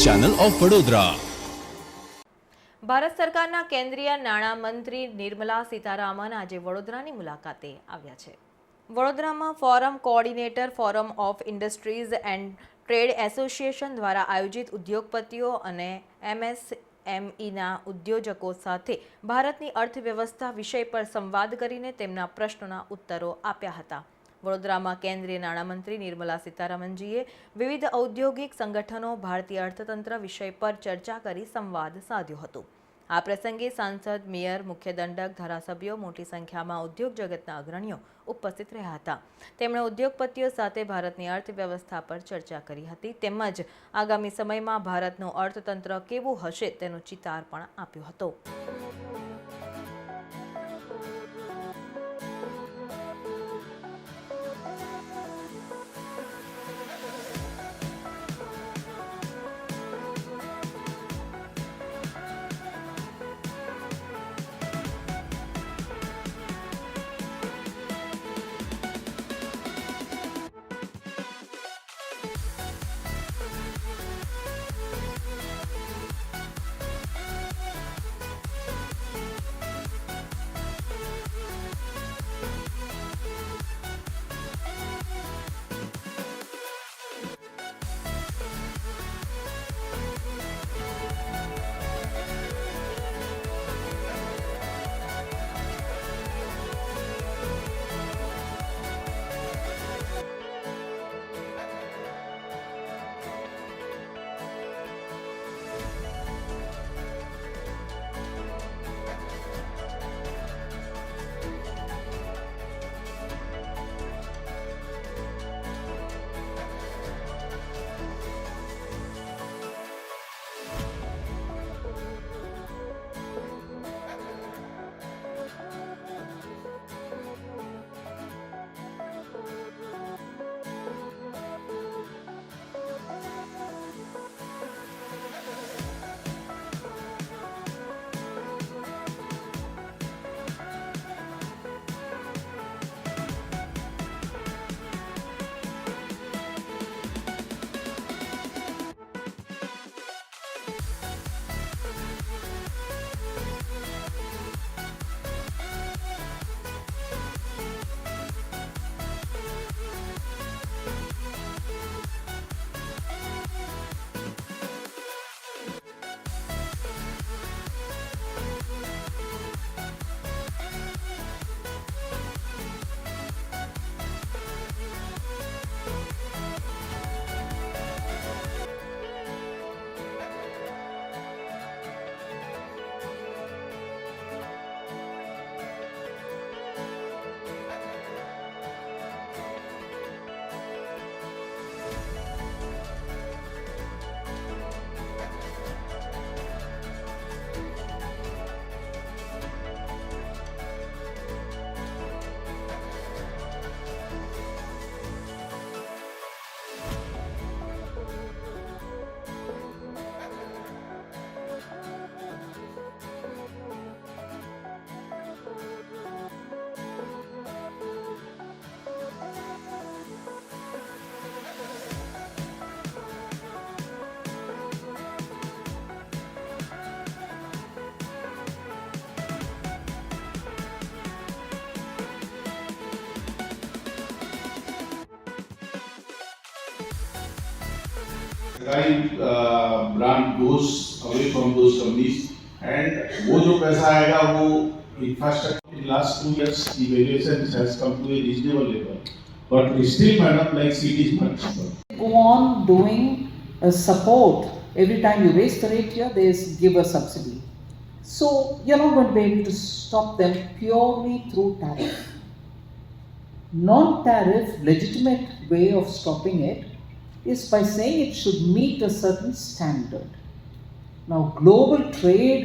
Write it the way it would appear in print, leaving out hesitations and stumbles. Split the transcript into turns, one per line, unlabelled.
Channel of Vadodara.
Bharat સરકારના કેન્દ્રીય નાણાં મંત્રી નિર્મલા સીતારામન આજે વડોદરાની મુલાકાતે આવ્યા છે. વડોદરામાં forum coordinator forum of industries and trade association દ્વારા આયોજિત ઉદ્યોગપતિઓ અને એમએસએમઈના ઉદ્યોજકો સાથે ભારતની અર્થવ્યવસ્થા વિષય પર સંવાદ કરીને તેમના પ્રશ્નોના ઉત્તરો આપ્યા હતા. વડોદરામાં કેન્દ્રીય નાણામંત્રી નિર્મલા સીતારામનજીએ વિવિધ ઔદ્યોગિક સંગઠનો ભારતીય અર્થતંત્ર વિષય પર ચર્ચા કરી સંવાદ સાધ્યો હતો. આ પ્રસંગે સાંસદ, મેયર, મુખ્ય દંડક, ધારાસભ્યો, મોટી સંખ્યામાં ઉદ્યોગ જગતના અગ્રણીઓ ઉપસ્થિત રહ્યા હતા. તેમણે ઉદ્યોગપતિઓ સાથે ભારતની અર્થવ્યવસ્થા પર ચર્ચા કરી હતી તેમજ આગામી સમયમાં ભારતનું અર્થતંત્ર કેવું હશે તેનો ચિતાર પણ આપ્યો હતો.
right brand goes away from those companies and वो जो पैसा आएगा वो infrastructure in last 2 years the valuation has come to a reasonable level but still madam like city is much cheaper.
Go on doing support every time you raise the rate here they give a subsidy, so you're not going to be able to stop them purely through tariff. Non-tariff legitimate way of stopping it is by saying it should meet a certain standard. Now global trade